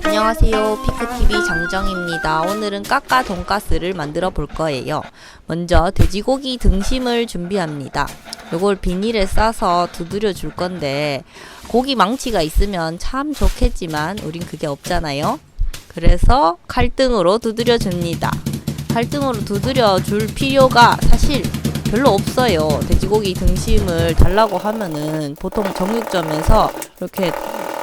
안녕하세요, 피크TV 정정입니다. 오늘은 까까 돈가스를 만들어 볼 거예요. 먼저 돼지고기 등심을 준비합니다. 요걸 비닐에 싸서 두드려 줄 건데 고기 망치가 있으면 참 좋겠지만 우린 그게 없잖아요. 그래서 칼등으로 두드려 줍니다. 칼등으로 두드려 줄 필요가 사실 별로 없어요. 돼지고기 등심을 달라고 하면은 보통 정육점에서 이렇게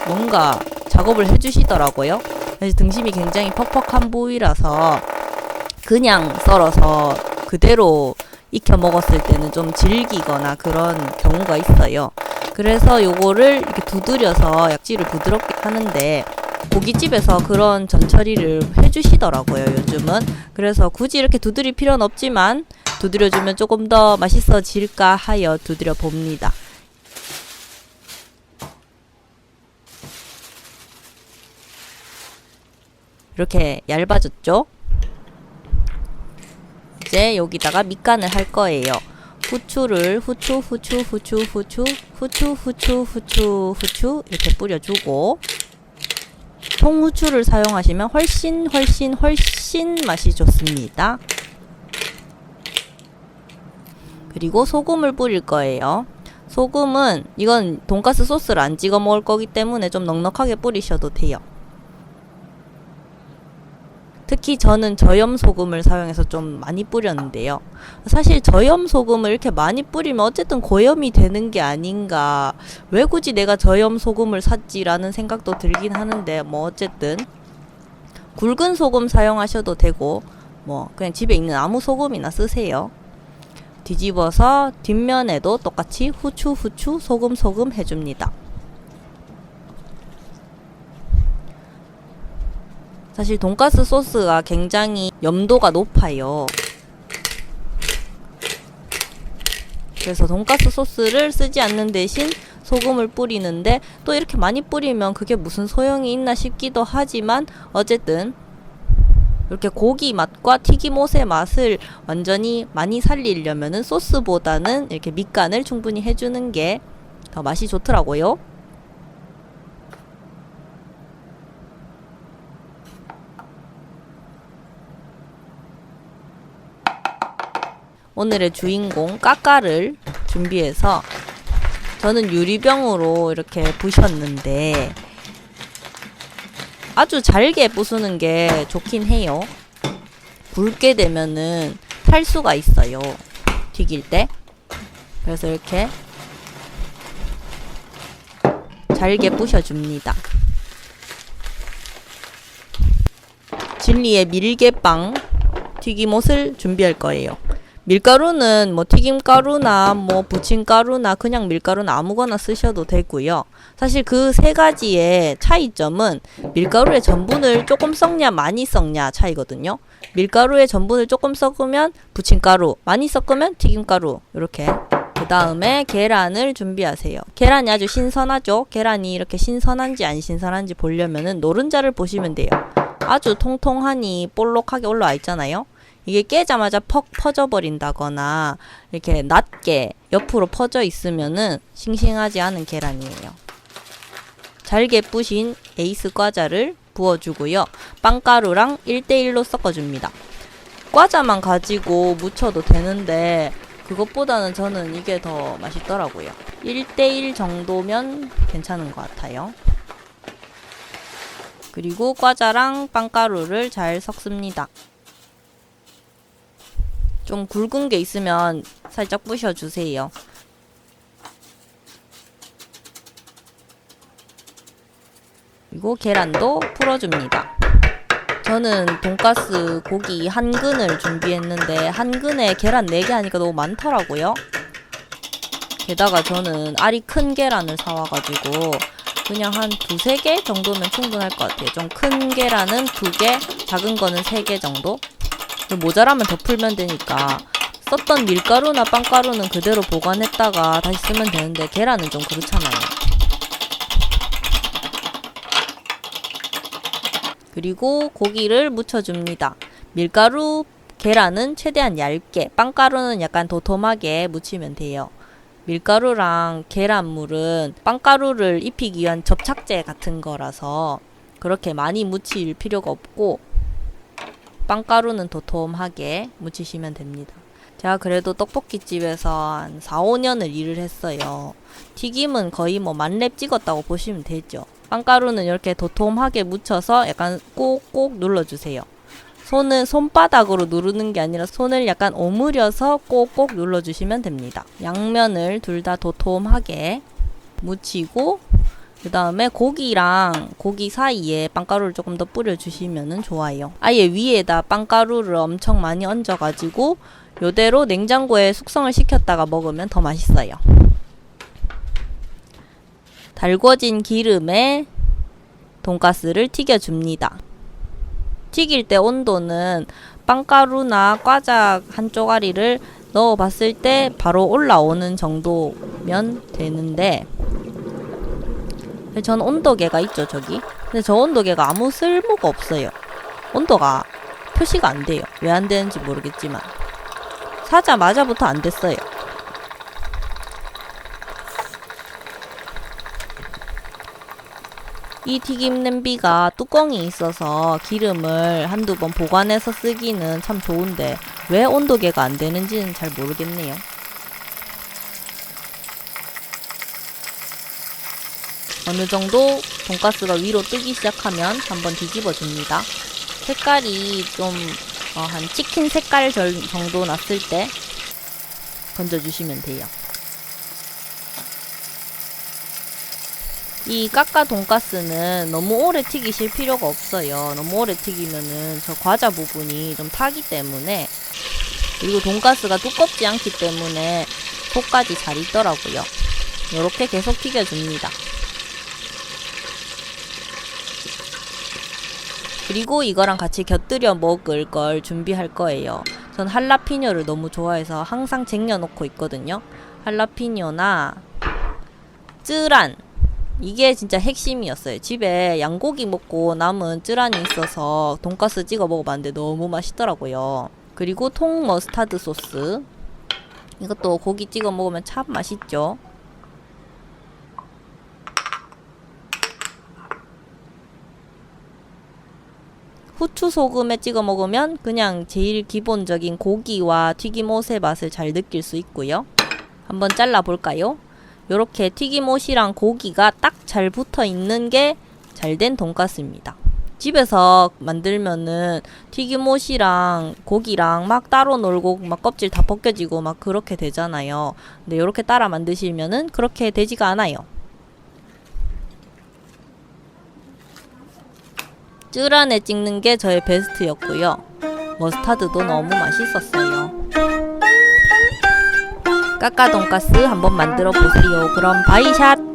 뭔가 작업을 해주시더라고요. 그래서 등심이 굉장히 퍽퍽한 부위라서 그냥 썰어서 그대로 익혀 먹었을 때는 좀 질기거나 그런 경우가 있어요. 그래서 요거를 이렇게 두드려서 약지를 부드럽게 하는데 고깃집에서 그런 전처리를 해주시더라고요, 요즘은. 그래서 굳이 이렇게 두드릴 필요는 없지만 두드려주면 조금 더 맛있어질까 하여 두드려 봅니다. 이렇게 얇아졌죠? 이제 여기다가 밑간을 할 거예요. 후추를 후추 이렇게 뿌려주고, 통후추를 사용하시면 훨씬 맛이 좋습니다. 그리고 소금을 뿌릴 거예요. 소금은 이건 돈가스 소스를 안 찍어 먹을 거기 때문에 좀 넉넉하게 뿌리셔도 돼요. 특히 저는 저염 소금을 사용해서 좀 많이 뿌렸는데요. 사실 저염 소금을 이렇게 많이 뿌리면 어쨌든 고염이 되는 게 아닌가, 왜 굳이 내가 저염 소금을 샀지라는 생각도 들긴 하는데, 뭐 어쨌든 굵은 소금 사용하셔도 되고 뭐 그냥 집에 있는 아무 소금이나 쓰세요. 뒤집어서 뒷면에도 똑같이 후추 소금 해줍니다. 사실 돈가스 소스가 굉장히 염도가 높아요. 그래서 돈가스 소스를 쓰지 않는 대신 소금을 뿌리는데, 또 이렇게 많이 뿌리면 그게 무슨 소용이 있나 싶기도 하지만 어쨌든 이렇게 고기 맛과 튀김옷의 맛을 완전히 많이 살리려면은 소스보다는 이렇게 밑간을 충분히 해주는 게 더 맛이 좋더라고요. 오늘의 주인공 까까를 준비해서 저는 유리병으로 이렇게 부셨는데 아주 잘게 부수는 게 좋긴 해요. 굵게 되면은 탈 수가 있어요, 튀길 때. 그래서 이렇게 잘게 부셔줍니다. 진리의 밀개빵 튀김옷을 준비할 거예요. 밀가루는 뭐 튀김가루나 뭐 부침가루나 그냥 밀가루는 아무거나 쓰셔도 되고요. 사실 그 세 가지의 차이점은 밀가루의 전분을 조금 섞냐 많이 섞냐 차이거든요. 밀가루의 전분을 조금 섞으면 부침가루, 많이 섞으면 튀김가루. 이렇게. 그 다음에 계란을 준비하세요. 계란이 아주 신선하죠? 계란이 이렇게 신선한지 안 신선한지 보려면은 노른자를 보시면 돼요. 아주 통통하니 볼록하게 올라와 있잖아요. 이게 깨자마자 퍽 퍼져버린다거나 이렇게 낮게 옆으로 퍼져 있으면은 싱싱하지 않은 계란이에요. 잘게 부신 에이스 과자를 부어주고요. 빵가루랑 1대1로 섞어줍니다. 과자만 가지고 무쳐도 되는데 그것보다는 저는 이게 더 맛있더라고요. 1대1 정도면 괜찮은 것 같아요. 그리고 과자랑 빵가루를 잘 섞습니다. 좀 굵은 게 있으면 살짝 부셔주세요. 그리고 계란도 풀어줍니다. 저는 돈가스 고기 한 근을 준비했는데 한 근에 계란 4개 하니까 너무 많더라고요. 게다가 저는 알이 큰 계란을 사와가지고 그냥 한 2-3개 정도면 충분할 것 같아요. 좀 큰 계란은 2개, 작은 거는 3개 정도? 모자라면 더 풀면 되니까. 썼던 밀가루나 빵가루는 그대로 보관했다가 다시 쓰면 되는데 계란은 좀 그렇잖아요. 그리고 고기를 묻혀줍니다. 밀가루, 계란은 최대한 얇게, 빵가루는 약간 도톰하게 묻히면 돼요. 밀가루랑 계란물은 빵가루를 입히기 위한 접착제 같은 거라서 그렇게 많이 묻힐 필요가 없고 빵가루는 도톰하게 묻히시면 됩니다. 제가 그래도 떡볶이집에서 한 4, 5년을 일을 했어요. 튀김은 거의 뭐 만렙 찍었다고 보시면 되죠. 빵가루는 이렇게 도톰하게 묻혀서 약간 꼭꼭 눌러주세요. 손은 손바닥으로 누르는 게 아니라 손을 약간 오므려서 꼭꼭 눌러주시면 됩니다. 양면을 둘 다 도톰하게 묻히고 그 다음에 고기랑 고기 사이에 빵가루를 조금 더 뿌려주시면 좋아요. 아예 위에다 빵가루를 엄청 많이 얹어가지고 요대로 냉장고에 숙성을 시켰다가 먹으면 더 맛있어요. 달궈진 기름에 돈가스를 튀겨줍니다. 튀길 때 온도는 빵가루나 과자 한 쪼가리를 넣어봤을 때 바로 올라오는 정도면 되는데 전 온도계가 있죠 저기. 근데 저 온도계가 아무 쓸모가 없어요. 온도가 표시가 안 돼요. 왜 안 되는지 모르겠지만 사자마자부터 안 됐어요. 이 튀김 냄비가 뚜껑이 있어서 기름을 한두 번 보관해서 쓰기는 참 좋은데 왜 온도계가 안 되는지는 잘 모르겠네요. 어느 정도 돈가스가 위로 뜨기 시작하면 한번 뒤집어 줍니다. 색깔이 좀 한 치킨 색깔 정도 났을 때 건져주시면 돼요. 이 까까 돈가스는 너무 오래 튀기실 필요가 없어요. 너무 오래 튀기면은 저 과자 부분이 좀 타기 때문에, 그리고 돈가스가 두껍지 않기 때문에 속까지 잘 익더라고요. 이렇게 계속 튀겨줍니다. 그리고 이거랑 같이 곁들여 먹을 걸 준비할 거예요. 전 할라피뇨를 너무 좋아해서 항상 쟁여놓고 있거든요. 할라피뇨나 쯔란, 이게 진짜 핵심이었어요. 집에 양고기 먹고 남은 쯔란이 있어서 돈가스 찍어 먹어봤는데 너무 맛있더라고요. 그리고 통 머스타드 소스, 이것도 고기 찍어 먹으면 참 맛있죠. 후추 소금에 찍어 먹으면 그냥 제일 기본적인 고기와 튀김옷의 맛을 잘 느낄 수 있고요. 한번 잘라 볼까요? 요렇게 튀김옷이랑 고기가 딱 잘 붙어 있는 게 잘된 돈가스입니다. 집에서 만들면은 튀김옷이랑 고기랑 막 따로 놀고 막 껍질 다 벗겨지고 막 그렇게 되잖아요. 근데 요렇게 따라 만드시면은 그렇게 되지가 않아요. 쯔란에 찍는 게 저의 베스트였고요. 머스타드도 너무 맛있었어요. 까까 돈가스 한번 만들어 보세요. 그럼 바이샷!